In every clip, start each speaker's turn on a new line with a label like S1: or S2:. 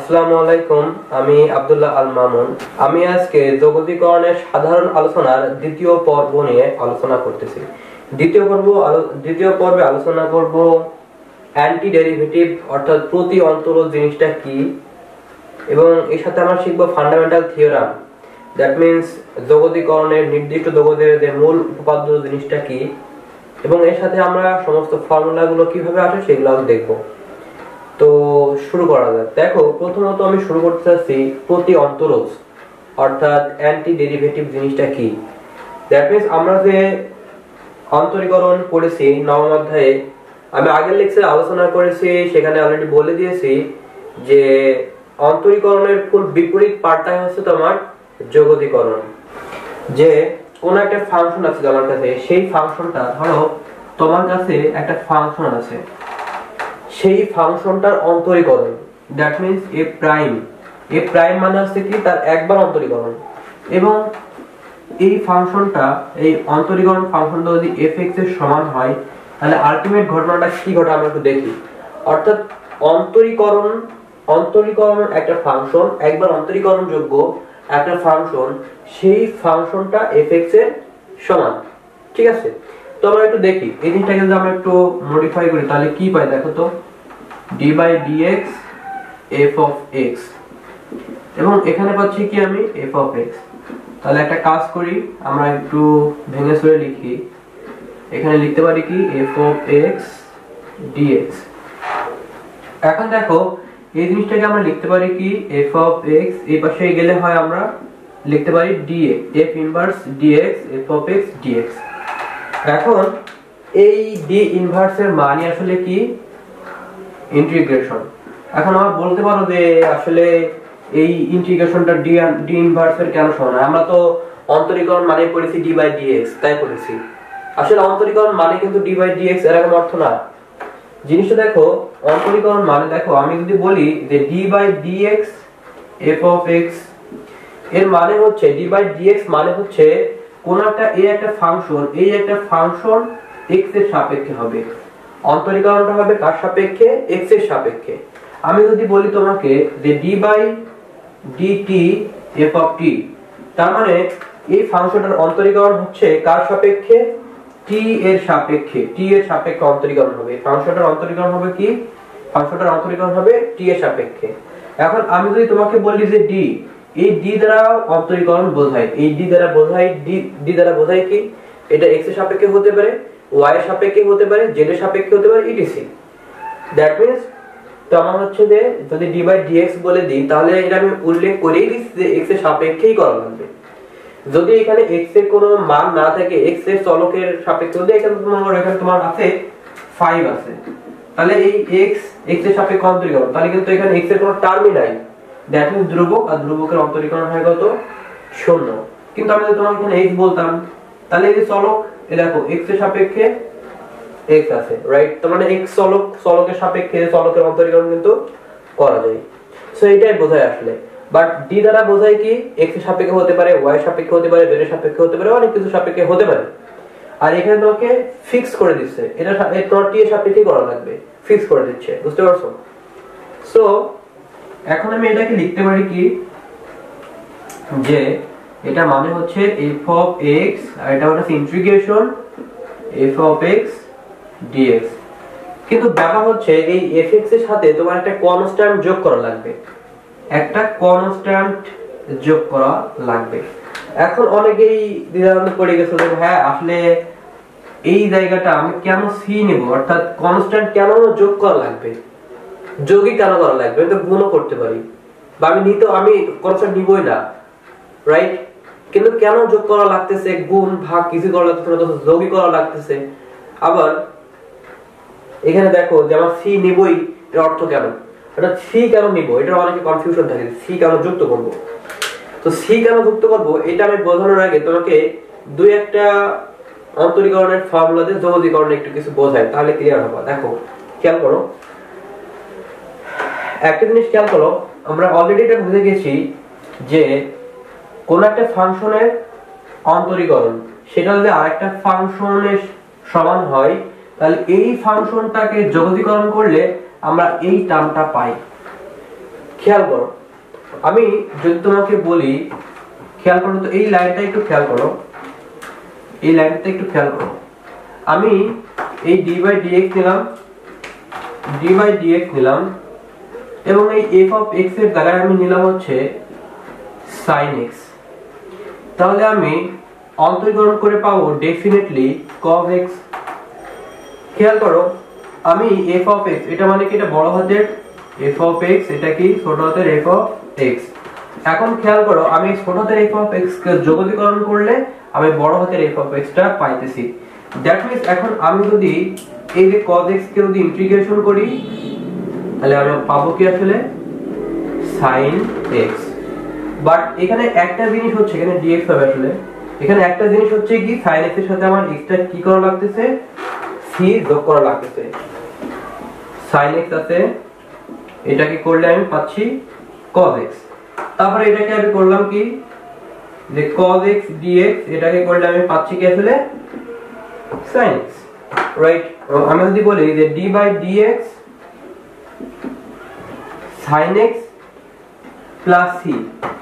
S1: আসসালামু আলাইকুম, আমি আব্দুল্লাহ আল মামুন। আমি আজকে জগতীকরণের সাধারণ আলোচনার দ্বিতীয় পর্ব নিয়ে আলোচনা করতেছি। দ্বিতীয় পর্বে আলোচনা করব অ্যান্টি ডেরিভেটিভ অর্থাৎ প্রতি অন্তরজ জিনিসটা কি, এবং এর সাথে আমরা শিখব ফান্ডামেন্টাল থিওরাম, দ্যাট মিন্স জগতীকরণের নির্দিষ্ট জগতের যে মূল উপপাদ্য জিনিসটা কি, এবং এর সাথে আমরা সমস্ত ফর্মুলাগুলো কিভাবে আসে সেগুলো দেখব। তো শুরু করা যাক। দেখো, প্রথমত আমি শুরু করতে চাচ্ছি প্রতি অন্তরজ অর্থাৎ অ্যান্টি ডেরিভেটিভ জিনিসটা কি। দ্যাট মিন্স আমরা যে অন্তরীকরণ পড়েছি নবম অধ্যায়ে, আমি আগের লেকচারে আলোচনা করেছি, সেখানে অলরেডি বলে দিয়েছি যে অন্তরীকরণের ফুল বিপরীত পার্টটাই হচ্ছে তোমার জগতীকরণ। যে কোন একটা ফাংশন আছে তোমার কাছে, সেই ফাংশনটা ধরো তোমার কাছে একটা ফাংশন আছে, সেই ফাংশনটার অন্তরীকরণ, দ্যাট মিন্স এ প্রাইম মানে হচ্ছে কি তার একবার অন্তরীকরণ, এবং এই ফাংশনটা, এই অন্তরীকরণ ফাংশনটা যদি f(x) এর সমান হয়, তাহলে আলটিমেট ঘটনাটা কি ঘটে আমরা একটু দেখি। অর্থাৎ অন্তরীকরণ একটা ফাংশন, একবার অন্তরীকরণ যোগ্য একটা ফাংশন, সেই ফাংশনটা f(x) এর সমান। ঠিক আছে, তো আমরা একটু দেখি এই জিনিসটাকে যদি আমরা একটু মডিফাই করি তাহলে কি পাই। দেখো তো, d/dx f(x), এবং এখানে পাচ্ছি কি আমি f(x). তাহলে একটা কাজ করি, আমরা একটু ভেঙে চড়ে লিখি। এখানে লিখতে পারি কি f(x) dx। এখন দেখো এই জিনিসটাকে আমরা লিখতে পারি কি f(x), এই পাশে গেলে হয় আমরা লিখতে পারি dx, f inverse dx f(x) dx। এখন এই d ইনভার্স এর মানে আসলে কি ইন্টিগ্রেশন। এখন আমরা বলতে পারো যে আসলে এই ইন্টিগ্রেশনটা d ইনভার্স এর কেন সমান? আমরা তো অন্তরীকরণ মানে পড়েছি d/dx, তাই পড়েছি। আসলে অন্তরীকরণ মানে কিন্তু d/dx এরকম অর্থ না। জিনিসটা দেখো, অন্তরীকরণ মানে দেখো, আমি যদি বলি যে d/dx f(x), এর মানে হচ্ছে d/dx মানে হচ্ছে কোন একটা ফাংশন, এই একটা ফাংশন x এর সাপেক্ষে হবে, অন্তরীকরণটা হবে কার সাপেক্ষে? x এর সাপেক্ষে। আমি যদি বলি তোমাকে যে d/dt f(t), তার মানে এই ফাংশনটার অন্তরীকরণ হচ্ছে কার সাপেক্ষে? t এর সাপেক্ষে। t এর সাপেক্ষে অন্তরীকরণ হবে, ফাংশনটার অন্তরীকরণ হবে কি? ফাংশনটার অন্তরীকরণ হবে t এর সাপেক্ষে। এখন আমি যদি তোমাকে বলি যে d, এই d দ্বারা অন্তরীকরণ বোঝায়, এই d দ্বারা বোঝায় কি? এটা x এর সাপেক্ষে হতে পারে, y এর সাপেক্ষে হতে পারে, z এর সাপেক্ষে হতে পারে, etc. দ্যাট মিন্স তো আমার হচ্ছে যে যদি d/dx বলে দিই, তাহলে এটা আমি উল্লেখ করেই দিচ্ছি যে x এর সাপেক্ষেই করা লাগবে। যদি এখানে x এর কোনো মান না থাকে, x এর চলকের সাপেক্ষে, যদি এখানে তোমার আছে 5 আছে, তাহলে এই x এর সাপেক্ষে অন্তরীকরণ, তাহলে কিন্তু এখানে x এর কোনো টার্মই নাই। দ্যাট মিন্স ধ্রুবক, আর ধ্রুবকের অন্তরীকরণ হয় কত? 0। কিন্তু আমি যদি তোমাকে এখানে x বলতাম, তাহলে এই যে চলক, এই দেখো x এর সাপেক্ষে x আছে, রাইট? তার মানে x চলকের সাপেক্ষে চলকের অন্তরীকরণ কিন্তু করা যায়। সো এটাই বোঝায় আসলে। বাট d দ্বারা বোঝায় কি? x এর সাপেক্ষে হতে পারে, y এর সাপেক্ষে হতে পারে, z এর সাপেক্ষে হতে পারে, অনেক কিছু সাপেক্ষে হতে পারে। আর এখানে তোমাকে ফিক্স করে দিচ্ছে, এটা তোমার t এর সাপেক্ষে করা লাগবে, ফিক্স করে দিচ্ছে, বুঝতে পারছো? সো এখন আমি এটাকে লিখতে পারি কি যে এটা মানে হচ্ছে f(x), আর এটা হচ্ছে ইন্টিগ্রেশন f(x) dx। কিন্তু ব্যাপার হচ্ছে এই f(x) এর সাথে তোমার একটা কনস্ট্যান্ট যোগ করা লাগবে, এখন অনেকেই দ্বিধাদ্বন্দ্বে পড়ে গেছে যে হ্যাঁ আসলে এই জায়গাটা আমি কেন c নেব, অর্থাৎ কনস্ট্যান্ট কেন যোগ করা লাগবে, যোগই কেন করা লাগবে? তো গুণও করতে পারি, বা আমি কনস্ট্যান্ট নিবই না, রাইট? কিন্তু কেন যোগ করা লাগতেছে, গুণ ভাগ কিছু করা লাগতেছে না, তো যোগই করা লাগতেছে। আবার এখানে দেখো যে আমার c নিবই, এর অর্থ কেন? এটা c কেন নিব, এটা অনেকে কনফিউশন থাকে, c কেন যুক্ত করব। তো c কেন যুক্ত করব এটা আমি বোঝানোর আগে তোমাকে দুই একটা অন্তরীকরণের ফর্মুলা দিয়ে জগতীকরণ একটু কিছু বোঝাই, তাহলে ক্লিয়ার হবে। দেখো, খেয়াল করো, একটা জিনিস খেয়াল করো, আমরা অলরেডি এটা বুঝে গেছি যে কোন একটা ফাংশনের অন্তরীকরণ সেটা যদি আরেকটা ফাংশনের সমান হয়, তাহলে এই ফাংশনটাকে জগতীকরণ করলে আমরা এই টার্মটা পাই। খেয়াল করো, আমি যদি তোমাকে বলি খেয়াল করো তো, এই লাইনটা একটু খেয়াল করো, এই লাইনটা একটু খেয়াল করো। আমি এই d/dx নিলাম, d/dx নিলাম, এবং এই f of x এর জায়গায় আমি নিলাম হচ্ছে sin x। তাহলে আমি অন্তরীকরণ করে পাবো ডেফিনেটলি cos x। খেয়াল করো, আমি f of x, এটা মানে কি, এটা বড় হাতের f of x, এটা কি ছোট হাতের f of x। এখন খেয়াল করো, আমি ছোট হাতের f of x কে যোগীকরণ করলে আমি বড় হাতের f of x টা পাইতেছি। দ্যাট মিন্স এখন আমি যদি এই যে cos x কে যদি ইন্টিগ্রেশন করি, তাহলে আমি পাবো কি আসলে sin x। বাট এখানে একটা জিনিস হচ্ছে, এখানে dx হবে আসলে, এখানে একটা জিনিস হচ্ছে কি, sin x এর সাথে আমার x টা কি করা লাগতেছে, c যোগ করা লাগতেছে। sin x আছে, এটাকে করলে আমি পাচ্ছি cos x। তারপরে এটাকে আমি করলাম কি, যে cos x dx, এটাকে করলে আমি পাচ্ছি কি আসলে sin x, রাইট। আমি যদি বলি যে d/dx sin x plus c,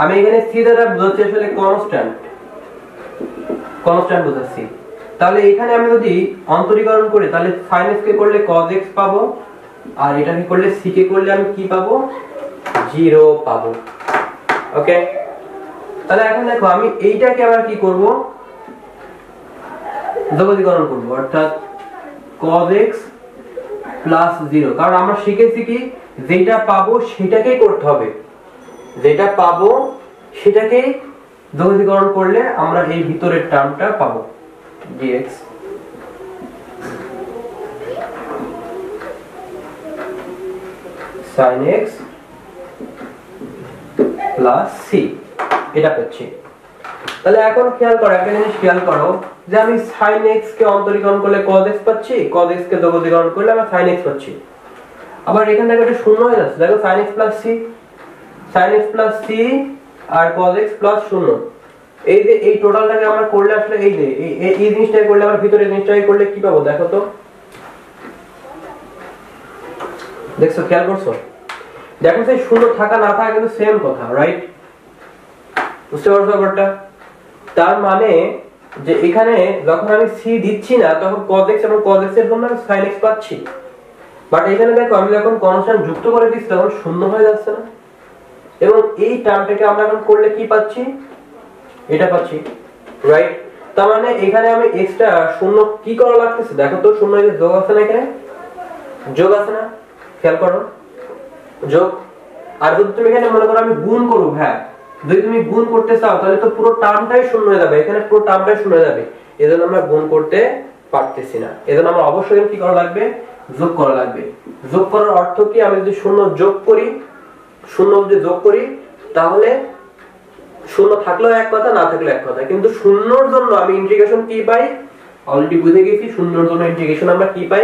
S1: আমি এখানে c দ্বারা বোঝাচ্ছি আসলে কনস্ট্যান্ট বোঝাচ্ছি। তাহলে এখানে আমি যদি অন্তরীকরণ করি, তাহলে sin x কে করলে cos x পাবো, আর এটাকে করলে c কে করলে আমি কি পাবো, 0 পাবো। ওকে, তাহলে এখন দেখো আমি এইটাকে আবার কি করব, যোগীকরণ করব, অর্থাৎ cos x প্লাস 0। কারণ আমরা শিখেছি কি, যেটা পাবো সেটাকেই করতে হবে, যেটা পাবো সেটাকেই যোগীকরণ করলে আমরা এই ভিতরের টার্মটা পাবো, dx sin x plus c, এটা পাচ্ছি। তাহলে এখন খেয়াল করো, একটা জিনিস খেয়াল করো, যে আমি sin x কে অন্তরীকরণ করলে cos x পাচ্ছি, cos x কে যোগীকরণ করলে আমরা sin x পাচ্ছি। আবার এখান থেকে একটা শূন্য হয়ে যাচ্ছে, দেখো sin x plus c, sin x plus c আর cos x প্লাস 0। এই যে এই টোটালটাকে আমরা করলে আসলে এই যে এই জিনিসটাকে করলে আমরা ভিতরে জিনিসটাকে করলে কি পাবো, দেখো তো, দেখছো, খেয়াল করছো, দেখো সেই শূন্য থাকা না থাকা কিন্তু সেম কথা, রাইট? বুঝতে পারছো ব্যাপারটা? তার মানে যে এখানে যখন আমি c দিচ্ছি না, তখন cos x এবং cos x এর জন্য আমি sin x পাচ্ছি। বাট এখানে দেখো আমি যখন কনস্ট্যান্ট যুক্ত করে দিচ্ছি, তখন শূন্য হয়ে যাচ্ছে না, এবং এই টার্মটাকে আমরা এখন করলে কি পাচ্ছি, এটা পাচ্ছি, রাইট? তার মানে এখানে আমি এক্সট্রা শূন্য কি করা লাগতেছে, দেখো তো, শূন্য এর যোগ আছে না, এখানে যোগ আছে না, খেয়াল করো, যোগ। আর যদি তুমি এখানে মনে করো আমি গুণ করব, হ্যাঁ, যদি তুমি গুণ করতে চাও তাহলে তো পুরো টার্মটাই শূন্য হয়ে যাবে, এখানে পুরো টার্মটাই শূন্য হয়ে যাবে। এজন্য আমরা গুণ করতে পারতেছি না, এজন্য আমরা অবশ্যই কি করা লাগবে, যোগ করা লাগবে। যোগ করার অর্থ কি, আমি যদি শূন্য যোগ করি, শূন্য যদি যোগ করি, তাহলে শূন্য থাকলেও এক কথা, না থাকলেও এক কথা, কিন্তু শূন্যর জন্য আমি ইন্টিগ্রেশন কি পাই, অলরেডি বুঝে গেছি, শূন্যর জন্য ইন্টিগ্রেশন আমরা কি পাই,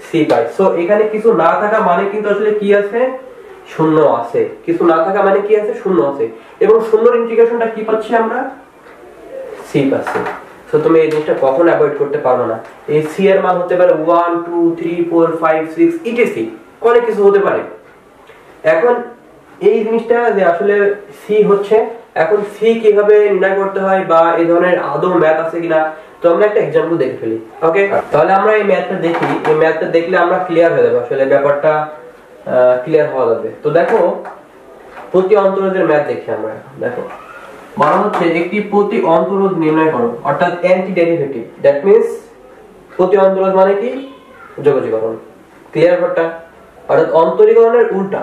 S1: c পাই। সো এখানে কিছু না থাকা মানে কিন্তু আসলে কি আছে, শূন্য আছে। কিছু না থাকা মানে কি আছে, শূন্য আছে, এবং শূন্যর ইন্টিগ্রেশনটা কি পাচ্ছি আমরা, c পাচ্ছি। সো তুমি এই জিনিসটা কখনো অ্যাভয়েড করতে পারবে না। এই c এর মান হতে পারে 1 2 3 4 5 6 ইত্যাদি, অনেক কিছু হতে পারে। এখন এই জিনিসটা যে আসলে c হচ্ছে, এখন c কিভাবে নির্ণয় করতে হয় বা এই ধরনের আদৌ ম্যাথ আছে কিনা, তো আমরা একটা एग्जांपल দেখে ফেলি। ওকে, তাহলে আমরা এই ম্যাথটা দেখি, এই ম্যাথটা দেখলে আমরা ক্লিয়ার হয়ে যাবে, আসলে ব্যাপারটা ক্লিয়ার হওয়া যাবে। তো দেখো, প্রতি অন্তরোধের ম্যাথ দেখি আমরা। দেখো, বলা হচ্ছে একটি প্রতি অন্তরোধ নির্ণয় করো, অর্থাৎ অ্যান্টি ডেরিভেটিভ। দ্যাট মিন্স প্রতি অন্তরোধ মানে কি, যোগজীকরণ। ক্লিয়ার ব্যাপারটা? অর্থাৎ অন্তরীকরণের উল্টা,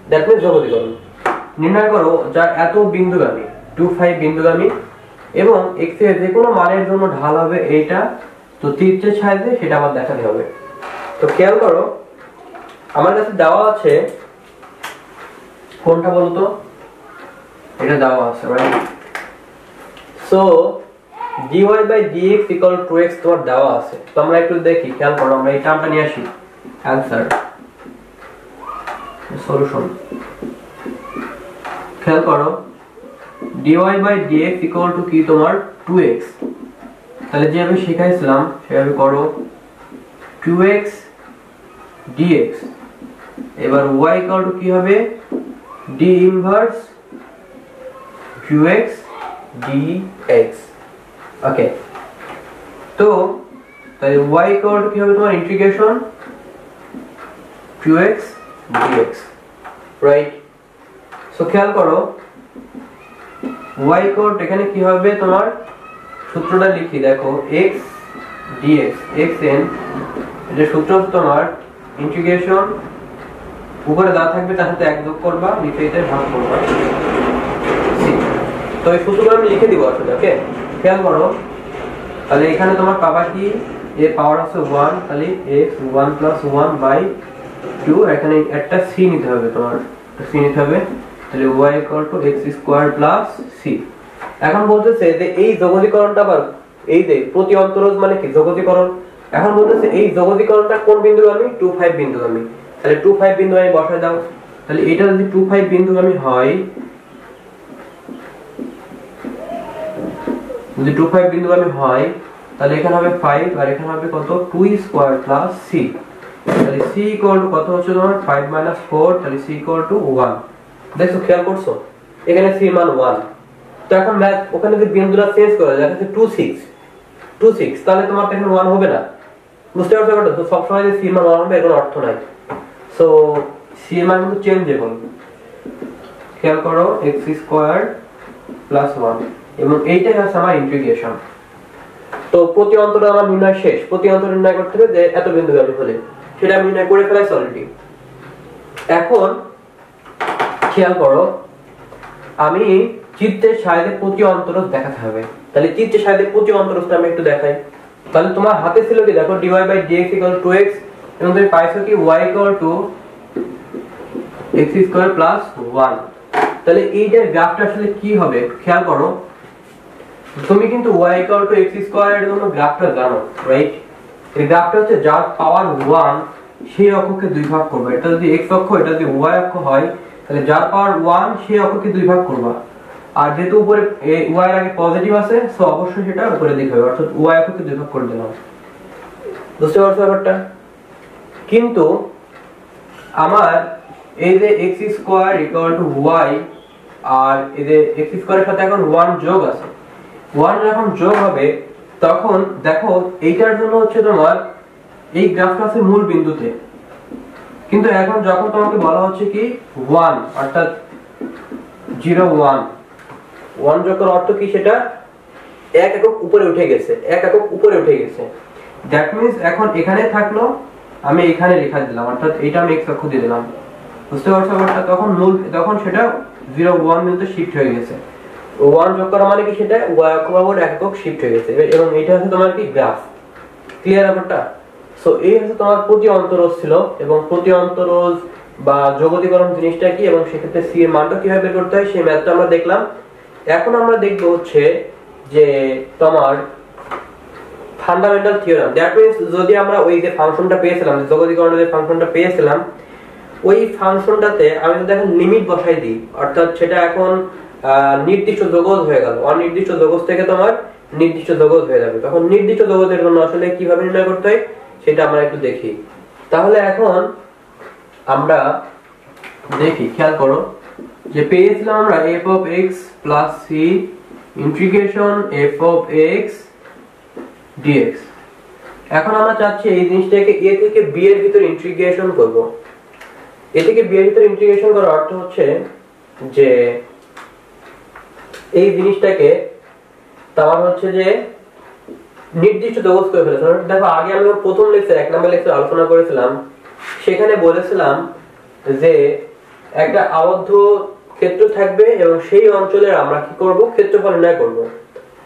S1: দ্যাট মিন্স যোগজীকরণ। নির্ণয় করো যার এত বিন্দুগামী, 25 বিন্দুগামী, এবং x এর যে কোনো মানের জন্য ঢাল হবে এইটা, তো তীর্যের সাহায্যে সেটা আবার দেখাতে হবে। তো খেয়াল করো, আমার কাছে দেওয়া আছে, কোনটা বলতো, এটা দেওয়া আছে, রাইট? সো dy/dx = 2x তোমার দেওয়া আছে। তো আমরা একটু দেখি, খেয়াল করো, আমরা এই টার্মটা নিয়ে আসি, অ্যানসার, সলিউশন। খেয়াল করো, dy/dx = কি তোমার 2x। তাহলে যেভাবে শিখাইছিলাম সেভাবে করো, 2x dx। এবার y = কি হবে, ডি ইনভার্স qx dx। ওকে, তো তাই y ইকুয়াল টু কি হবে তোমার integration qx dx, right? So খেয়াল করো y ইকুয়াল টু এখানে কি হবে তোমার, সূত্রটা লিখি দেখো, x dx xn, এটা সূত্র তোমার ইন্টিগ্রেশন, উপরে যা থাকবে তার সাথে এক যোগ করবা, নিচে এটা ভাগ করবা। তো এই সূত্রগুলো আমি লিখে দিব আসলে। ওকে, খেয়াল করো তাহলে এখানে তোমার পাবা কি, এ পাওয়ার আছে 1, তাহলে x 1 + 1/2, এখানে একটা c নিতে হবে, তোমার c নিতে হবে, তাহলে y = x² + c। এখন বলতেছে যে এই যোগজীকরণটা আবার এই যে প্রতি অন্তরজ মানে কি যোগজীকরণ, এখন বলতেছে এই যোগজীকরণটা কোন বিন্দুগামী, 2 5 বিন্দুগামী। তাহলে 2 5 বিন্দুগামী বসায় দাও। তাহলে এটা যদি 2 5 বিন্দুগামী হয়, যদি 2 5 বিন্দুগামী হয় তাহলে এখানে হবে 5 আর এখানে হবে কত, 2² + c। তাহলে c = কত হচ্ছে তোমার 5 - 4, তাহলে c = 1। দেখো খেয়াল করছো এখানে c মান 1। তো এখন ম্যাথ ওখানে যদি বিন্দুটা চেঞ্জ করে দেখাচ্ছে 2 6, তাহলে তোমার এখানে 1 হবে না, বুঝতে পারছো ব্যাপারটা? তো সব সময় যে c মান 1 হবে এর কোনো অর্থ নাই। সো c এর মান কিন্তু চেঞ্জেবল। খেয়াল করো x² + 1, এবং এইটাই হচ্ছে আমার ইন্টিগ্রেশন। তো প্রতি অন্তর আমার নির্ণয় শেষ। প্রতি অন্তর নির্ণয় করতে হবে যে এত বিন্দুগামী হলে, সেটা আমি নির্ণয় করে ফেলাই অলরেডি। এখন খেয়াল করো আমি চিত্রের সাহায্যে প্রতি অন্তরজ দেখাতে হবে। তাহলে চিত্রের সাহায্যে প্রতি অন্তরজটা আমি একটু দেখাই। তাহলে তোমার হাতে ছিল কি দেখো dy/dx = 2x, এবং তুমি পাইছো কি y = x² + 1। তাহলে এইটার গ্রাফটা আসলে কি হবে খেয়াল করো, তুমি কিন্তু y = x² এর জন্য গ্রাফটা জানো, রাইট? এই গ্রাফটা হচ্ছে যার পাওয়ার 1 সেই অক্ষকে দুই ভাগ করবে। এটা যদি x অক্ষ, এটা যদি y অক্ষ হয়, তাহলে যার পাওয়ার 1 সেই অক্ষকে দুই ভাগ করবা। আর যেহেতু উপরে y এর আগে পজিটিভ আছে, সো অবশ্যই সেটা উপরে দিকে হবে, অর্থাৎ y অক্ষকে দুই ভাগ করে দিলাম। বুঝতে পারছো ব্যাপারটা? কিন্তু আমার এই যে x² = y, আর এই যে x² এর সাথে এখন 1 যোগ আছে, 1 যখন যোগ হবে তখন দেখো এইটার জন্য হচ্ছে তোমার এই গ্রাফটা আছে মূল বিন্দুতে, কিন্তু এখন যখন তোমাকে বলা হচ্ছে কি 1 অর্থাৎ 0 1 যোগ করার অর্থ কি, সেটা এক একক উপরে উঠে গেছে, এক একক উপরে উঠে গেছে। দ্যাট মিন্স এখন এখানে থাকলো, আমি এখানে লেখা দিলাম, অর্থাৎ এটা আমি x অক্ষ দিয়ে দিলাম। বুঝতে পারছো ব্যাপারটা? তখন সেটা 0 1 বিন্দুতে শিফট হয়ে গেছে। 1 যোগ করা মানে কি, সেটা y অক্ষ বরাবর এক একক শিফট হয়ে গেছে, এবং এটা হচ্ছে তোমার কি গ্রাফ। ক্লিয়ার ব্যাপারটা? সো এই হচ্ছে তোমার প্রতি অন্তরজ ছিল, এবং প্রতি অন্তরজ বা যোগজীকরণ জিনিসটা কি, এবং সেক্ষেত্রে c এর মানটা কিভাবে বের করতে হয় সেই ম্যাথটা আমরা দেখলাম। এখন আমরা দেখব হচ্ছে যে তোমার ফান্ডামেন্টাল থিওরেম। দ্যাট মিন্স যদি আমরা ওই যে ফাংশনটা পেয়েছিলাম, যোগজীকরণের যে ফাংশনটা পেয়েছিলাম, ওই ফাংশনটাতে আমি যদি এখন লিমিট বসাই দিই, অর্থাৎ সেটা এখন নির্দিষ্ট যোগজ হয়ে গেল, অনির্দিষ্ট যোগজ থেকে তোমার নির্দিষ্ট যোগজ হয়ে যাবে, তখন নির্দিষ্ট যোগজের জন্য আসলে কিভাবে নির্ণয় করতে হয় সেটা আমরা একটু দেখি। তাহলে এখন আমরা দেখি, খেয়াল করো যে পেয়েছিলাম আমরা f(x + c ইন্টিগ্রেশন f(x dx)। এখন আমরা চাচ্ছি এই জিনিসটাকে a থেকে b এর ভিতর ইন্টিগ্রেশন করব। a থেকে b এর ভিতর ইন্টিগ্রেশন করার অর্থ হচ্ছে যে এই জিনিসটাকে তার হচ্ছে যে নির্দিষ্ট যোগজ করে ফেলেছে। দেখো আগে আমি প্রথম লেকচার 1 নম্বর লেকচার আলোচনা করেছিলাম, সেখানে বলেছিলাম যে একটা আবদ্ধ ক্ষেত্র থাকবে এবং সেই অঞ্চলের আমরা কি করব, ক্ষেত্রফল নির্ণয় করব,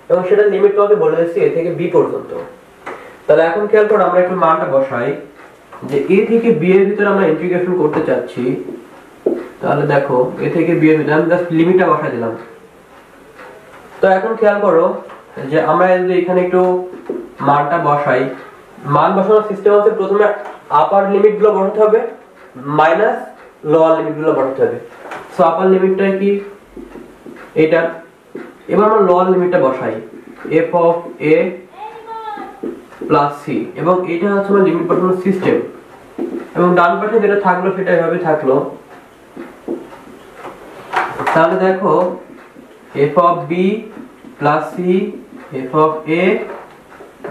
S1: এবং সেটা লিমিট তোমাকে বলে দিচ্ছি a থেকে b পর্যন্ত। তাহলে এখন খেয়াল করো আমরা একটু মানটা বসাই যে a থেকে b এর ভিতর আমরা ইন্টিগ্রেশন করতে চাচ্ছি। তাহলে দেখো a থেকে b এর ভিতর আমি জাস্ট লিমিটটা বসাই দিলাম। তো এখন খেয়াল করো যে আমরা যদি এখানে একটু মানটা বসাই, মান বসানোর সিস্টেম হচ্ছে প্রথমে আপার লিমিট গুলো বসাতে হবে মাইনাস লোয়ার লিমিট গুলো বসাতে হবে। সো আপার লিমিটটা কি এটা, এবার আমরা লোয়ার লিমিটটা বসাই f(a + c), এবং এটা হচ্ছে আমার লিমিট বসানোর সিস্টেম, এবং ডান পাশে যেটা থাকলো সেটা এভাবে থাকলো তাহলে দেখো f of b plus c f of a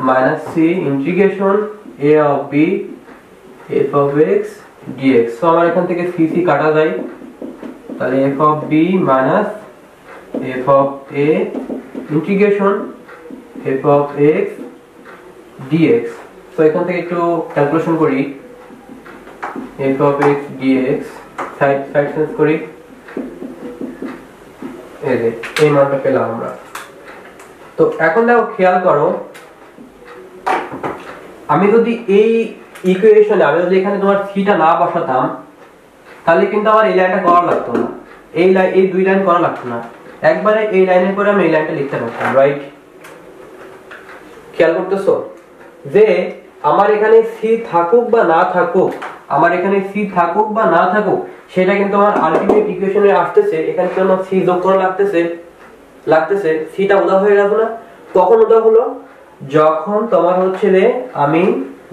S1: minus c integration a of b f of x dx। তো আমার এখান থেকে c c কাটা যায়, তাহলে f of b minus f of a integration f of x dx। তো এখান থেকে একটু ক্যালকুলেশন করি, f of x dx side change করি, এই মানটা পেলাম আমরা। তো এখন দেখো খেয়াল করো, আমি যদি এই ইকুয়েশনে আমি যদি এখানে তোমার থিটা না বসাতাম তাহলে কিন্তু আমার এই লাইনটা করা লাগতো না, এই দুই লাইন করা লাগতো না, একবারে এই লাইনের পরে আমি এই লাইনটা লিখতে পারতাম, রাইট? খেয়াল করতেছো যে আমার এখানে সি থাকুক বা না থাকুক, আমার এখানে সি থাকুক বা না থাকুক, সেটা কিন্তু আমার আলটিমেট ইকুয়েশনে আসতেছে, এখানে কি আমার সি যোগ করা লাগতেছে, সিটা উদা হয়ে গেল না? কখন উদা হলো? যখন তোমার হচ্ছে যে আমি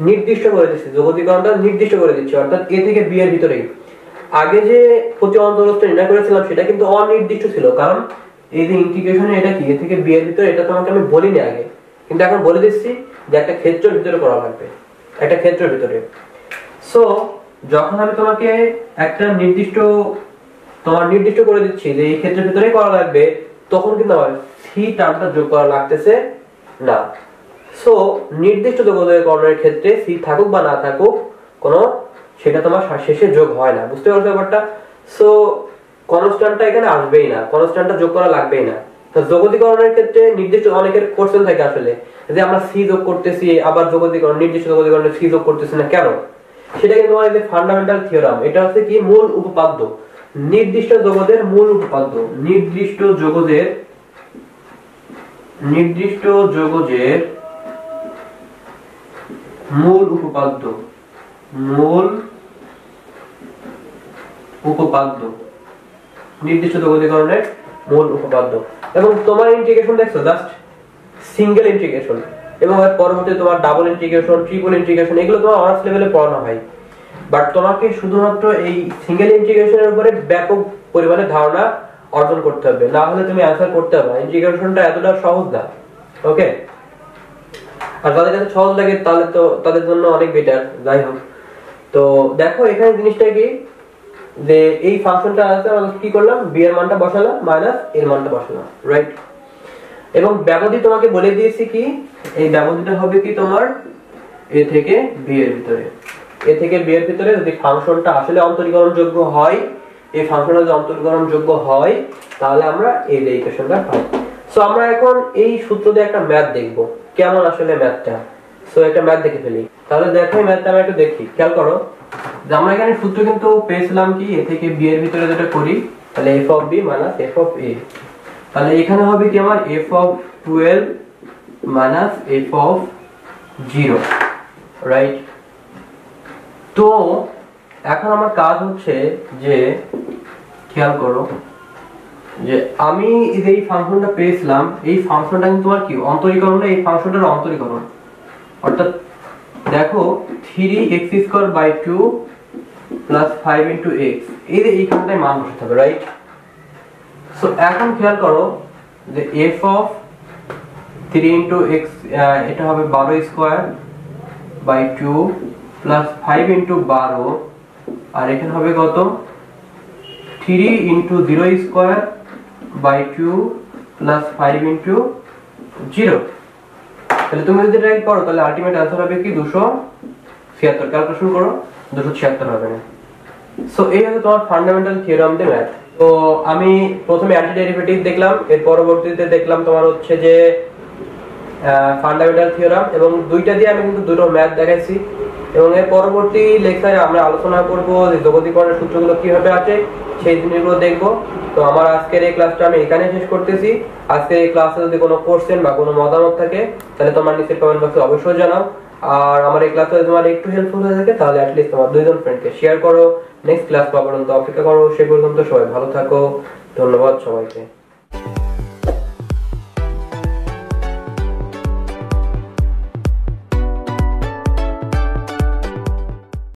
S1: নির্দিষ্ট করে দিচ্ছি, যোগতিকরণটা নির্দিষ্ট করে দিচ্ছি, অর্থাৎ এ থেকে বি এর ভিতরেই। আগে যে প্রতি অন্তরস্থ নির্ণয় করেছিলাম সেটা কিন্তু অনির্দিষ্ট ছিল, কারণ এই যে ইন্টিগ্রেশনে এটা কি এ থেকে বি এর ভিতরে, এটা তোমাকে আমি বলিনি আগে, কিন্তু এখন বলে দিচ্ছি যে একটা ক্ষেত্রের ভিতরে করা লাগবে, একটা ক্ষেত্রের ভিতরে। সো যখন আমি তোমাকে একটা নির্দিষ্ট করে দিচ্ছি যে এই ক্ষেত্রের ভিতরেই করা লাগবে, তখন কিন্তু আমার সি টার্মটা যোগ করা লাগতেছে না। সো নির্দিষ্ট যোগকরণের ক্ষেত্রে সি থাকুক বা না থাকুক কোনো সেটা তোমার শেষে যোগ হয় না, বুঝতে পারছো ব্যাপারটা? সো কনস্ট্যান্টটা এখানে আসবেই না, কনস্ট্যান্টটা যোগ করা লাগবেই না। তো যোগতিকরণের ক্ষেত্রে নির্দিষ্ট অনেকের কোশ্চেন থাকে আসলে যে আমরা সি যোগ করতেছি, আবার নির্দিষ্ট যোগতিকরণে সি যোগ করতেছি না কেন? সেটা কিন্তু তোমার যে ফান্ডামেন্টাল থিওরাম, এটা হচ্ছে কি মূল উপপাদ্য, নির্দিষ্ট যোগদের মূল উপপাদ্য, নির্দিষ্ট যোগদের মূল উপপাদ্য, নির্দিষ্ট যোগতিকরণের মূল উপপাদ্য। এবং তোমার ইন্টিগ্রেশন দেখছো জাস্ট সিঙ্গেল ইন্টিগ্রেশন, এবং এর পরবর্তীতে তোমার ডাবল ইন্টিগ্রেশন, ট্রিপল ইন্টিগ্রেশন, এগুলো তোমার অনার্স লেভেলে পড়ানো হয়। বাট তোমাকে শুধুমাত্র এই সিঙ্গেল ইন্টিগ্রেশনের উপরে ব্যাপক পরিমাণে ধারণা অর্জন করতে হবে, না হলে তুমি অ্যানসার করতে পারবে না। ইন্টিগ্রেশনটা এতটা সহজ না, ওকে? আর যাদের কাছে সহজ লাগে তাহলে তো তাদের জন্য অনেক বেটার। যাই হোক, তো দেখো এখানে জিনিসটা কি যে এই ফাংশনটা আছে, আমরা কি করলাম, বি এর মানটা বসালাম মাইনাস এর মানটা বসালাম, রাইট? এবং ব্যবধি তোমাকে বলে দিয়েছি কি, এই ব্যবধিটা হবে কি তোমার এ থেকে বি এর ভিতরে, এ থেকে বি এর ভিতরে যদি ফাংশনটা আসলে অন্তরীকরণযোগ্য হয়, এই ফাংশনটা যদি অন্তরীকরণযোগ্য হয় তাহলে আমরা এই ইকুয়েশনটা পাই। সো আমরা এখন এই সূত্র দিয়ে একটা ম্যাথ দেখব, কেমন আসলে ম্যাথটা। সো একটা ম্যাথ দেখে ফেলি। তাহলে দেখো এই ম্যাথটা আমরা একটু দেখি, খেয়াল করো যে আমরা এখানে সূত্র কিন্তু পেয়েছিলাম কি এ থেকে বি এর ভিতরে যেটা করি, তাহলে f of b f of a, তাহলে এখানে হবে কি আমার f of 12 f of 0, right? তো এখন আমার কাজ হচ্ছে যে খেয়াল করো যে আমি এই ফাংশনটা পেয়েছিলাম, এই ফাংশনটা কিন্তু তোমার কি অন্তরীকরণ, এই ফাংশনটার অন্তরীকরণ, অর্থাৎ দেখো 3x² 2 প্লাস 5 into x, এই যে এইখানটায় মান বসাতে হবে, রাইট? সো এখন খেয়াল করো যে f of 3 into x, এটা হবে 12² 2 প্লাস 5 into 12, আর এখানে হবে কত 3 into 0² 2 প্লাস 5 into 0। তাহলে তুমি যদি এটা করো তাহলে আলটিমেট आंसर হবে কি 276, ক্যালকুলেশন করো 276 হবে না। সো এই হলো তোমার ফান্ডামেন্টাল থিওরাম দে ম্যাথ। তো আমি প্রথমে অ্যান্টি ডেরিভেটিভ দেখলাম, এর পরবর্তীতে দেখলাম তোমার হচ্ছে যে ফান্ডামেন্টাল থিওরাম, এবং দুইটা দিয়ে আমি কিন্তু দুটো ম্যাথ দেখাইছি। এবং এর পরবর্তী লেকচারে আমরা আলোচনা করব যে যোগতিকরণের সূত্রগুলো কিভাবে আসে, সেই জিনিসগুলো দেখব। তো আমার আজকের এই ক্লাসটা আমি এখানে শেষ করতেছি। আজকের এই ক্লাসে যদি কোনো কোশ্চেন বা কোনো মতামত থাকে তাহলে তোমার নিচের কমেন্ট বক্সে অবশ্যই জানাও। আর আমার এই ক্লাসটা যদি তোমার একটু হেল্পফুল হয়ে থাকে তাহলে অ্যাট লিস্ট তোমার দুইজন ফ্রেন্ডকে শেয়ার করো। নেক্সট ক্লাস পাওয়া পর্যন্ত অপেক্ষা করো, সেই পর্যন্ত সবাই ভালো থাকো। ধন্যবাদ সবাইকে।